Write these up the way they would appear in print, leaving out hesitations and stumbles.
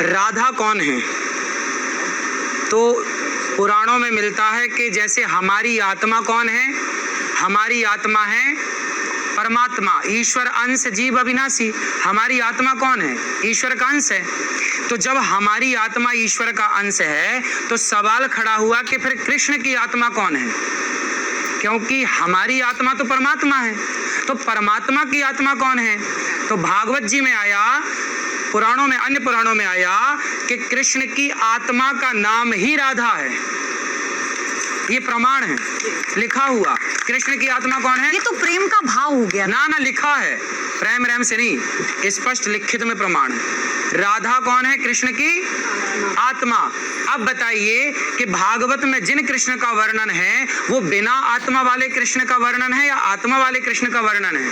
राधा कौन है? तो पुराणों में मिलता है कि जैसे हमारी आत्मा कौन है? हमारी आत्मा है परमात्मा, ईश्वर अंश जीव अविनाशी। हमारी आत्मा कौन है? ईश्वर का अंश है। तो जब हमारी आत्मा ईश्वर का अंश है तो सवाल खड़ा हुआ कि फिर कृष्ण की आत्मा कौन है? क्योंकि हमारी आत्मा तो परमात्मा है, तो परमात्मा की आत्मा कौन है? तो भागवत जी में आया, पुराणों में, अन्य पुराणों में आया कि कृष्ण की आत्मा का नाम ही राधा है। ये प्रमाण है, लिखा हुआ। कृष्ण की आत्मा कौन है? ये तो प्रेम का भाव हो गया ना, लिखा है, प्रेम रैम से नहीं, स्पष्ट लिखित में प्रमाण है। राधा कौन है? कृष्ण की आत्मा। अब बताइए कि भागवत में जिन कृष्ण का वर्णन है वो बिना आत्मा वाले कृष्ण का वर्णन है या आत्मा वाले कृष्ण का वर्णन है?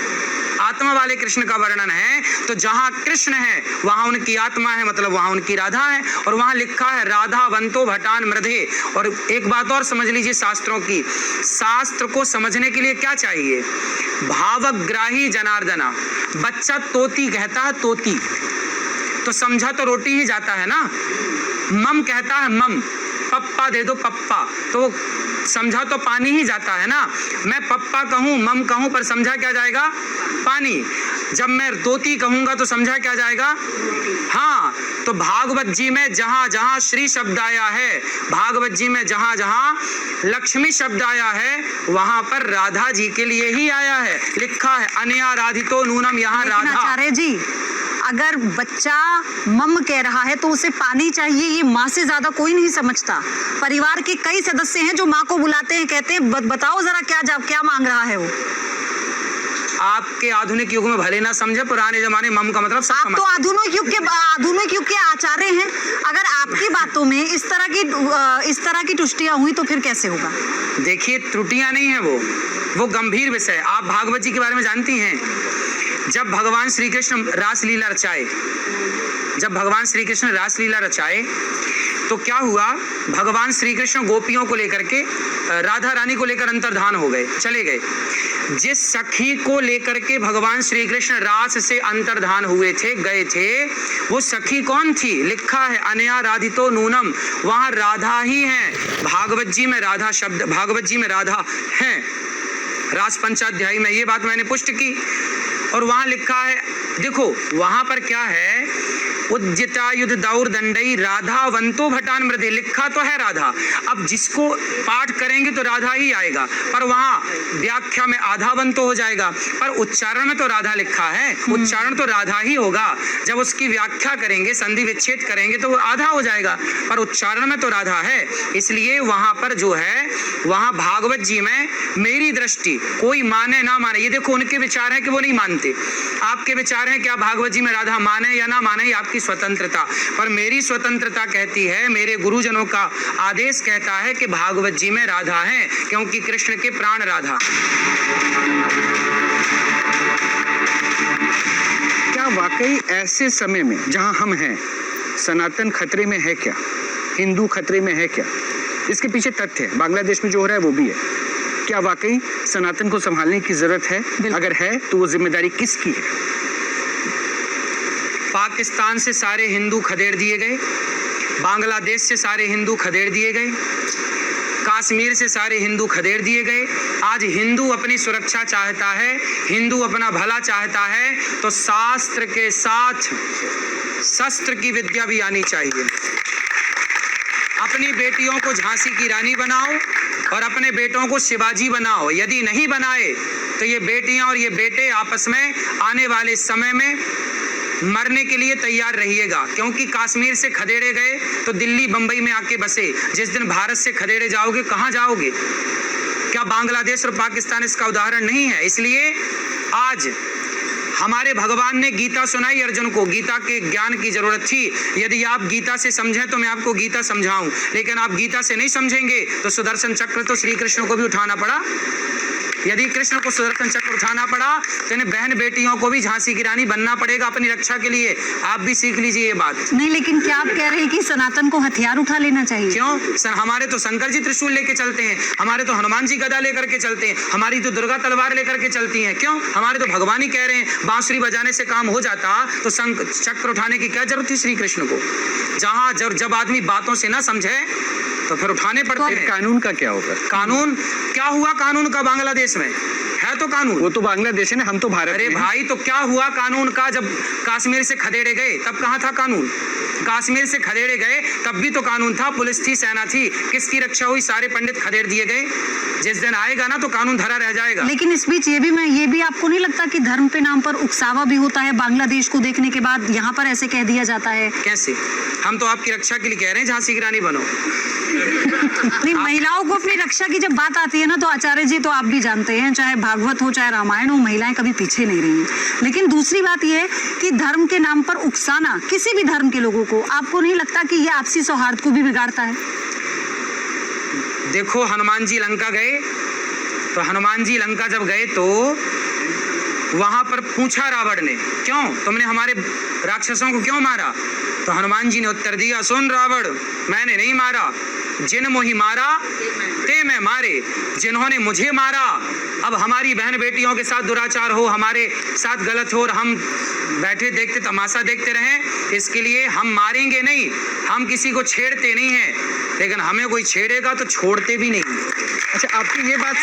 आत्मा वाले कृष्ण का वर्णन है। तो जहां कृष्ण है वहां उनकी आत्मा है, मतलब वहां उनकी राधा है। और वहां लिखा है राधा वंतो भटान मृधे। और एक बात और समझ लीजिए शास्त्रों की, शास्त्र को समझने के लिए क्या चाहिए? भावग्राही जनार्दना। बच्चा तोती कहता है, तोती, तो समझा तो रोटी ही जाता है ना। मम कहता है मम, पप्पा दे दो पप्पा, तो वो समझा तो पानी ही जाता है ना। मैं पप्पा कहूँ, मम कहूँ, पर समझा क्या जाएगा? पानी। जब मैं तोती कहूँगा तो समझा क्या जाएगा? हाँ। तो भागवत जी में जहाँ जहाँ श्री शब्द आया है, भागवत जी में जहाँ जहाँ लक्ष्मी शब्द आया है, वहाँ पर राधा जी के लिए ही आया है। लिखा है अनया राधितो नूनम, यहाँ राधा। आचार्य जी, अगर बच्चा मम कह रहा है तो उसे पानी चाहिए, ये माँ से ज्यादा कोई नहीं समझता। परिवार के कई सदस्य हैं जो माँ को बुलाते हैं, कहते हैं बताओ जरा क्या मांग रहा है वो। आपके आधुनिक युग में भले ना समझे, पुराने जमाने मम का मतलब सब आप तो आधुनिक युग के आचार्य हैं। अगर आपकी बातों में इस तरह की तुष्टियां हुई तो फिर कैसे होगा? देखिए, त्रुटियां नहीं है, वो गंभीर विषय। आप भागवत जी के बारे में जानती हैं? जब भगवान श्री कृष्ण रासलीला रचाए, तो क्या हुआ? भगवान श्री कृष्ण गोपियों को लेकर के, राधा रानी को लेकर अंतर्धान हो गए, चले गए। जिस सखी को लेकर के भगवान श्री कृष्ण रास से अंतर्धान हुए थे, गए थे, वो सखी कौन थी? लिखा है अनया राधितो नूनम, वहां राधा ही है। भागवत जी में राधा शब्द, भागवत जी में राधा है, रास पंचाध्यायी में ये बात मैंने पुष्ट की। और वहां लिखा है, देखो वहां पर क्या है, उज्जितायुध दौर दंडई राधा वंतो भटान मृदे। लिखा तो है राधा। अब जिसको पाठ करेंगे तो राधा ही आएगा, पर वहां व्याख्या में आधा वंतो हो जाएगा, पर उच्चारण में तो राधा लिखा है, उच्चारण तो राधा ही होगा। जब उसकी व्याख्या करेंगे, संधि विच्छेद करेंगे तो वो आधा हो जाएगा, पर उच्चारण में तो राधा है। इसलिए वहां पर जो है, वहां भागवत जी में मेरी दृष्टि, कोई माने ना माने, ये देखो उनके विचार है कि वो नहीं मानते, आपके विचार है कि आप भागवत जी में राधा माने या ना माने, आपकी स्वतंत्रता। पर मेरी स्वतंत्रता कहती है, मेरे गुरुजनों का आदेश कहता है कि भागवत जी में राधा है, क्योंकि कृष्ण के प्राण राधा। क्या वाकई ऐसे समय में जहां हम हैं, सनातन खतरे में है क्या? हिंदू खतरे में है क्या? इसके पीछे तथ्य है, बांग्लादेश में जो हो रहा है वो भी है। क्या वाकई सनातन को संभालने की जरूरत है? अगर है तो वो जिम्मेदारी किसकी है? पाकिस्तान से सारे हिंदू खदेड़ दिए गए, बांग्लादेश से सारे हिंदू खदेड़ दिए गए, कश्मीर से सारे हिंदू खदेड़ दिए गए। आज हिंदू अपनी सुरक्षा चाहता है, हिंदू अपना भला चाहता है, तो शास्त्र के साथ शस्त्र की विद्या भी आनी चाहिए। अपनी बेटियों को झांसी की रानी बनाओ और अपने बेटों को शिवाजी बनाओ। यदि नहीं बनाए तो ये बेटियां और ये बेटे आपस में आने वाले समय में मरने के लिए तैयार रहिएगा। क्योंकि कश्मीर से खदेड़े गए तो दिल्ली बंबई में आके बसे, जिस दिन भारत से खदेड़े जाओगे कहाँ जाओगे? क्या बांग्लादेश और पाकिस्तान इसका उदाहरण नहीं है? इसलिए आज हमारे भगवान ने गीता सुनाई अर्जुन को, गीता के ज्ञान की जरूरत थी। यदि आप गीता से समझें तो मैं आपको गीता समझाऊं, लेकिन आप गीता से नहीं समझेंगे तो सुदर्शन चक्र तो श्री कृष्ण को भी उठाना पड़ा। यदि कृष्ण को सुदर्शन चक्र उठाना पड़ा तो इन्हें बहन बेटियों को भी झांसी की रानी बनना पड़ेगा अपनी रक्षा के लिए। आप भी सीख लीजिए ये बात। नहीं, लेकिन क्या आप कह रहे हैं कि सनातन को हथियार उठा लेना चाहिए? क्यों सर, हमारे तो शंकर जी त्रिशूल लेके चलते हैं, हमारे तो हनुमान जी गदा लेकर के चलते हैं, हमारी तो दुर्गा तलवार लेकर के चलती हैं। क्यों, हमारे तो भगवान ही कह रहे हैं बांसुरी बजाने से काम हो जाता तो चक्र उठाने की क्या जरूरत थी श्री कृष्ण को। जहां जब आदमी बातों से ना समझे तो फिर उठाने पड़ते हैं। कानून का क्या होगा? कानून क्या हुआ? कानून का बांग्लादेश में है तो कानून, वो तो बांग्लादेश है ना, हम तो भारत अरे में हैं। भाई तो क्या हुआ कानून का? जब कश्मीर से खदेड़े गए तब कहाँ था कानून? कश्मीर से खदेड़े गए तब भी तो कानून था, पुलिस थी, सेना थी, किसकी रक्षा हुई? सारे पंडित खदेड़ दिए गए। जिस दिन आएगा ना तो कानून धरा रह जाएगा। लेकिन इस बीच ये भी आपको नहीं लगता कि धर्म के नाम पर उकसावा भी होता है? बांग्लादेश को देखने के बाद यहाँ पर ऐसे कह दिया जाता है। कैसे? हम तो आपकी रक्षा के लिए कह रहे हैं झांसी की रानी बनो। नहीं, महिलाओं को अपनी रक्षा की जब बात आती है ना तो आचार्य जी तो आप भी जानते हैं, चाहे भागवत हो चाहे रामायण हो, महिलाएं कभी पीछे नहीं रही हैं। लेकिन दूसरी बात यह है कि धर्म के नाम पर उकसाना किसी भी धर्म के लोगों को, आपको नहीं लगता कि ये आपसी सौहार्द को भी बिगाड़ता है? देखो हनुमान जी लंका गए तो हनुमान जी लंका जब गए तो वहां पर पूछा रावण ने, क्यों तुमने हमारे राक्षसों को क्यों मारा? तो हनुमान जी ने उत्तर दिया, सुन रावण, मैंने नहीं मारा, जिन मोहि मारा ते मैं मारे, जिन्होंने मुझे मारा। अब हमारी बहन बेटियों के साथ दुराचार हो, हमारे साथ गलत हो और हम बैठे देखते तमाशा देखते रहें, इसके लिए हम मारेंगे नहीं। हम किसी को छेड़ते नहीं हैं, लेकिन हमें कोई छेड़ेगा तो छोड़ते भी नहीं। अच्छा, आपकी ये बात